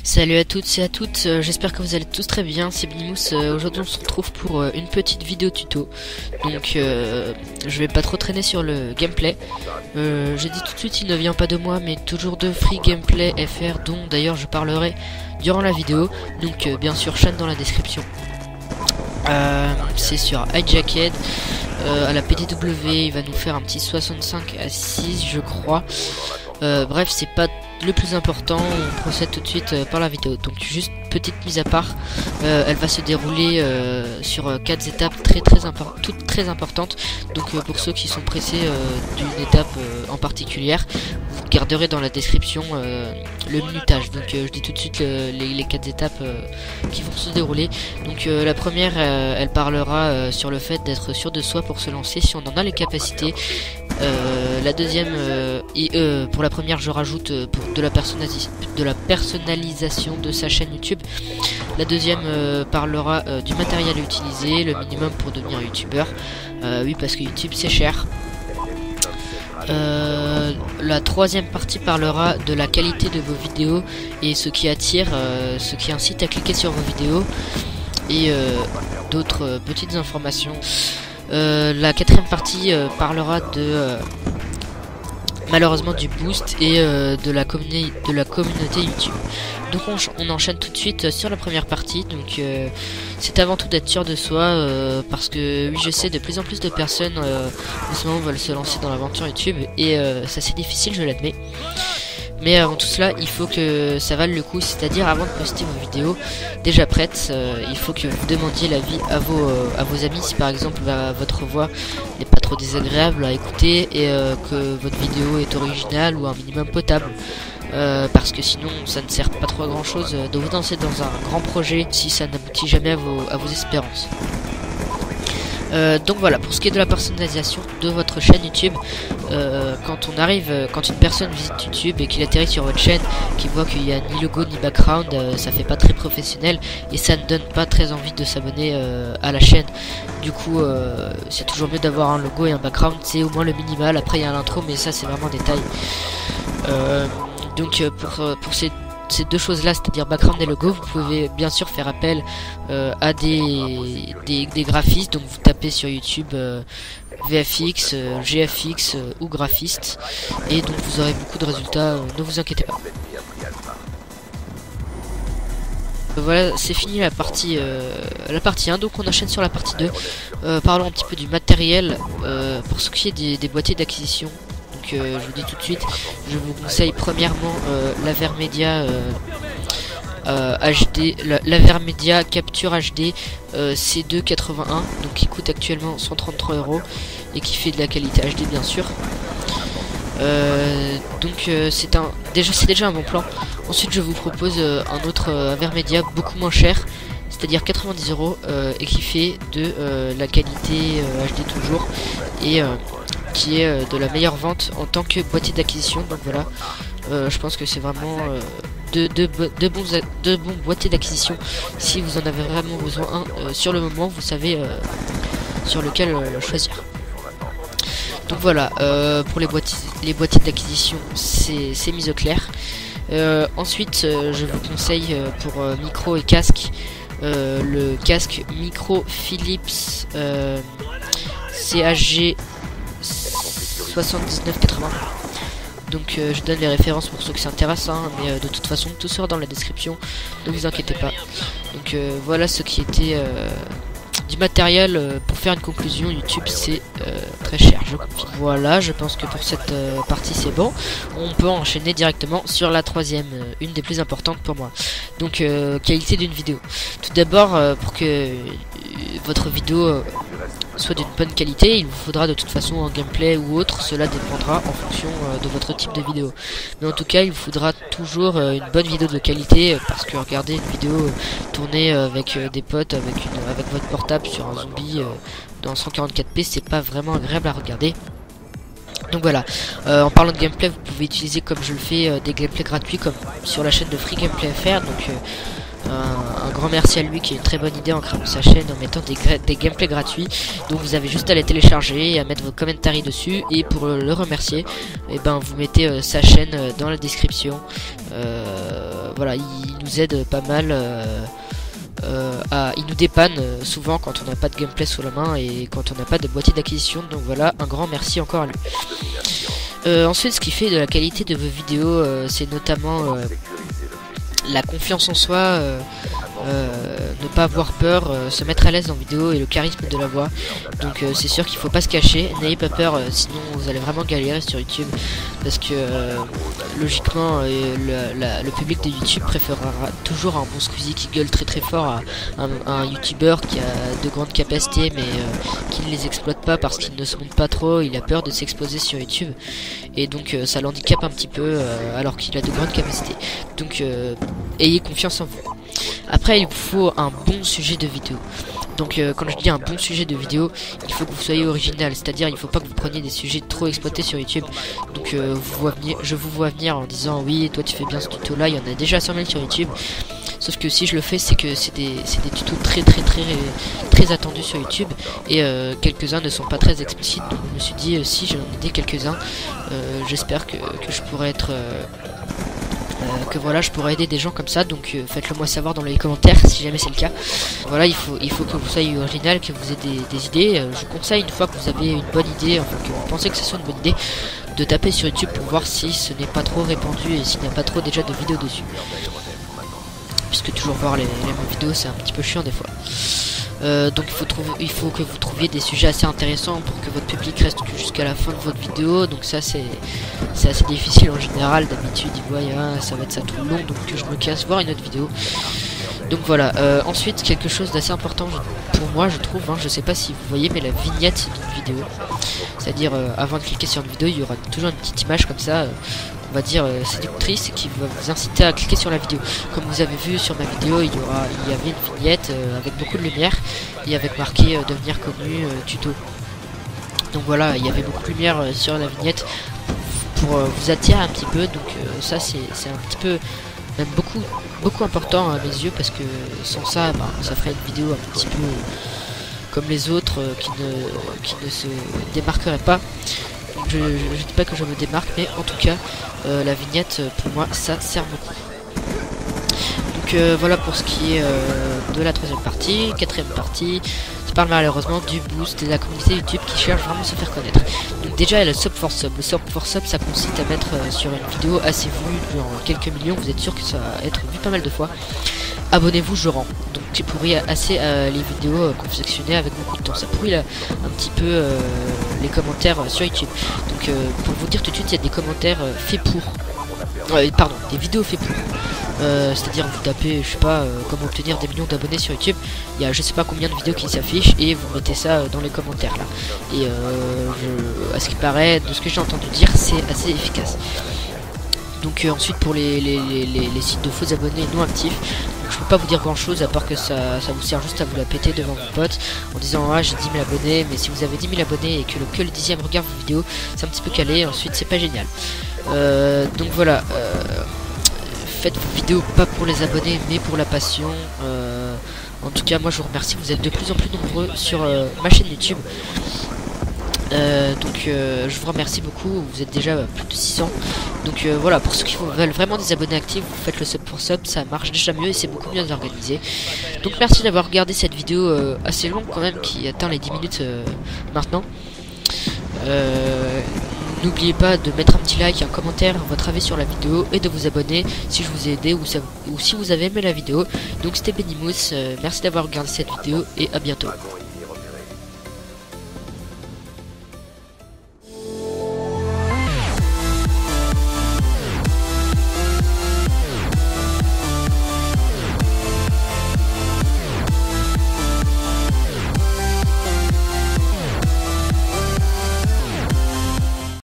Salut à toutes et à toutes, j'espère que vous allez tous très bien, c'est Binimous. Aujourd'hui on se retrouve pour une petite vidéo tuto. Donc je vais pas trop traîner sur le gameplay. J'ai dit tout de suite, il ne vient pas de moi, mais toujours de Free Gameplay FR, dont d'ailleurs je parlerai durant la vidéo. Donc bien sûr, chaîne dans la description. C'est sur Hijacked, à la PDW, il va nous faire un petit 65 à 6 je crois. Bref, c'est pas le plus important, on procède tout de suite par la vidéo. Donc juste petite mise à part, elle va se dérouler sur 4 étapes toutes très importantes. Donc pour ceux qui sont pressés d'une étape en particulier, vous garderez dans la description le minutage. Donc je dis tout de suite les 4 étapes qui vont se dérouler. Donc la première, elle parlera sur le fait d'être sûr de soi pour se lancer si on en a les capacités. La deuxième, pour la première, je rajoute pour de la personnalisation de sa chaîne YouTube. La deuxième parlera du matériel à utiliser, le minimum pour devenir youtubeur. Oui, parce que YouTube c'est cher. La troisième partie parlera de la qualité de vos vidéos et ce qui attire, ce qui incite à cliquer sur vos vidéos et d'autres petites informations. La quatrième partie parlera de malheureusement du boost et de la communauté YouTube. Donc on enchaîne tout de suite sur la première partie. Donc c'est avant tout d'être sûr de soi, parce que oui, je sais, de plus en plus de personnes en ce moment veulent se lancer dans l'aventure YouTube et ça c'est difficile, je l'admets. Mais avant tout cela, il faut que ça vale le coup, c'est-à-dire avant de poster vos vidéos déjà prêtes, il faut que vous demandiez l'avis à vos amis si par exemple votre voix n'est pas trop désagréable à écouter et que votre vidéo est originale ou un minimum potable. Parce que sinon ça ne sert pas trop à grand chose de vous lancer dans un grand projet si ça n'aboutit jamais à vos espérances. Donc voilà, pour ce qui est de la personnalisation de votre chaîne YouTube, quand une personne visite YouTube et qu'il atterrit sur votre chaîne, qu'il voit qu'il n'y a ni logo ni background, ça fait pas très professionnel et ça ne donne pas très envie de s'abonner à la chaîne. Du coup, c'est toujours mieux d'avoir un logo et un background, c'est au moins le minimal. Après il y a l'intro, mais ça c'est vraiment détail. Donc pour ces deux choses là, c'est-à-dire background et logo, vous pouvez bien sûr faire appel à des graphistes. Donc vous tapez sur YouTube VFX, GFX ou graphiste et donc vous aurez beaucoup de résultats, ne vous inquiétez pas. Voilà, c'est fini la partie 1, donc on enchaîne sur la partie 2. Parlons un petit peu du matériel pour ce qui est des boîtiers d'acquisition. Je vous dis tout de suite, je vous conseille premièrement l'Avermedia HD, l'Avermedia Capture HD C281, donc qui coûte actuellement 133 € et qui fait de la qualité HD bien sûr. C'est déjà un bon plan. Ensuite je vous propose un autre Avermedia beaucoup moins cher, c'est-à-dire 90 € et qui fait de la qualité HD toujours et qui est de la meilleure vente en tant que boîtier d'acquisition. Donc voilà, je pense que c'est vraiment de bons boîtiers d'acquisition. Si vous en avez vraiment besoin sur le moment, vous savez sur lequel choisir. Donc voilà, pour les boîtiers d'acquisition, c'est mis au clair. Ensuite, je vous conseille pour micro et casque, le casque micro Philips CHG 7980. Donc je donne les références pour ceux qui s'intéressent, mais de toute façon tout sera dans la description, ne vous inquiétez pas. Donc voilà ce qui était du matériel. Pour faire une conclusion, YouTube c'est très cher, je confie. Voilà, je pense que pour cette partie c'est bon. On peut enchaîner directement sur la troisième, une des plus importantes pour moi. Donc qualité d'une vidéo. Tout d'abord, pour que votre vidéo soit d'une bonne qualité, il vous faudra de toute façon un gameplay ou autre, cela dépendra en fonction de votre type de vidéo. Mais en tout cas, il vous faudra toujours une bonne vidéo de qualité, parce que regarder une vidéo tournée avec des potes, avec votre portable sur un zombie dans 144p, c'est pas vraiment agréable à regarder. Donc voilà, en parlant de gameplay, vous pouvez utiliser, comme je le fais, des gameplays gratuits comme sur la chaîne de Free Gameplay FR, donc un grand merci à lui qui a une très bonne idée en créant sa chaîne, en mettant des gameplays gratuits. Donc vous avez juste à les télécharger et à mettre vos commentaires dessus. Et pour le remercier, et ben vous mettez sa chaîne dans la description. Voilà, il nous aide pas mal. Il nous dépanne souvent quand on n'a pas de gameplay sous la main et quand on n'a pas de boîtier d'acquisition. Donc voilà, un grand merci encore à lui. Ensuite, ce qui fait de la qualité de vos vidéos, c'est notamment la confiance en soi, ne pas avoir peur, se mettre à l'aise en vidéo et le charisme de la voix. Donc c'est sûr qu'il faut pas se cacher, n'ayez pas peur, sinon vous allez vraiment galérer sur YouTube, parce que logiquement le public de YouTube préférera toujours un bon Squeezie qui gueule très fort à un YouTuber qui a de grandes capacités mais qui ne les exploite pas parce qu'il ne se montre pas trop, il a peur de s'exposer sur YouTube et donc ça l'handicape un petit peu alors qu'il a de grandes capacités. Donc ayez confiance en vous. Après, il vous faut un bon sujet de vidéo. Donc quand je dis un bon sujet de vidéo, il faut que vous soyez original, c'est-à-dire il faut pas que vous preniez des sujets trop exploités sur YouTube. Donc je vous vois venir en disant oui, toi tu fais bien ce tuto là, il y en a déjà 100 000 sur YouTube. Sauf que si je le fais, c'est que c'est des tutos très attendus sur YouTube et quelques-uns ne sont pas très explicites. Donc je me suis dit si j'en ai quelques-uns, j'espère que je pourrais être que voilà, je pourrais aider des gens comme ça. Donc faites-le moi savoir dans les commentaires si jamais c'est le cas. Voilà, il faut que vous soyez original, que vous ayez des idées. Je vous conseille, une fois que vous avez une bonne idée, enfin que vous pensez que ce soit une bonne idée, de taper sur YouTube pour voir si ce n'est pas trop répandu et s'il n'y a pas trop déjà de vidéos dessus, puisque toujours voir les mêmes vidéos c'est un petit peu chiant des fois. Donc il faut que vous trouviez des sujets assez intéressants pour que votre public reste jusqu'à la fin de votre vidéo. Donc ça c'est assez difficile en général. D'habitude ils voient ça va être ça tout le long, donc je me casse voir une autre vidéo. Donc voilà, ensuite quelque chose d'assez important pour moi je trouve, je sais pas si vous voyez, mais la vignette d'une vidéo, c'est à dire avant de cliquer sur une vidéo il y aura toujours une petite image comme ça, on va dire séductrice, qui va vous inciter à cliquer sur la vidéo. Comme vous avez vu sur ma vidéo, il y avait une vignette avec beaucoup de lumière et avec marqué devenir connu tuto. Donc voilà, il y avait beaucoup de lumière sur la vignette pour vous attirer un petit peu. Donc ça c'est un petit peu, même beaucoup important à mes yeux, parce que sans ça ça ferait une vidéo un petit peu comme les autres qui ne se démarquerait pas. Je dis pas que je me démarque, mais en tout cas la vignette pour moi ça sert beaucoup. Donc voilà pour ce qui est de la troisième partie. Quatrième partie, je parle malheureusement du boost de la communauté YouTube qui cherche vraiment à se faire connaître. Donc déjà il y a le sub for sub. Le sub for sub, ça consiste à mettre sur une vidéo assez vue, genre quelques millions, vous êtes sûr que ça va être vu pas mal de fois. Abonnez-vous, je rends. Donc c'est pourri assez les vidéos confectionnées avec beaucoup de temps. Ça pourrit un petit peu les commentaires sur YouTube. Donc pour vous dire tout de suite, il y a des commentaires faits pour. Pardon, des vidéos faits pour. C'est-à-dire vous tapez, je sais pas, comment obtenir des millions d'abonnés sur YouTube. Il y a je sais pas combien de vidéos qui s'affichent et vous mettez ça dans les commentaires là. Et à ce qui paraît, de ce que j'ai entendu dire, c'est assez efficace. Donc ensuite pour les sites de faux abonnés non actifs, donc, je peux pas vous dire grand chose à part que ça vous sert juste à vous la péter devant vos potes en disant j'ai 10 000 abonnés, mais si vous avez 10 000 abonnés et que le 10e regarde vos vidéos, c'est un petit peu calé, ensuite c'est pas génial. Donc voilà, faites vos vidéos pas pour les abonnés mais pour la passion. En tout cas moi je vous remercie, vous êtes de plus en plus nombreux sur ma chaîne YouTube. Je vous remercie beaucoup, vous êtes déjà plus de 600. Donc voilà, pour ceux qui veulent vraiment des abonnés actifs, vous faites le sub pour sub, ça marche déjà mieux et c'est beaucoup mieux organisé. Donc merci d'avoir regardé cette vidéo assez longue quand même, qui atteint les 10 minutes maintenant. N'oubliez pas de mettre un petit like, un commentaire, votre avis sur la vidéo et de vous abonner si je vous ai aidé ou si vous avez aimé la vidéo. Donc c'était Benimous, merci d'avoir regardé cette vidéo et à bientôt.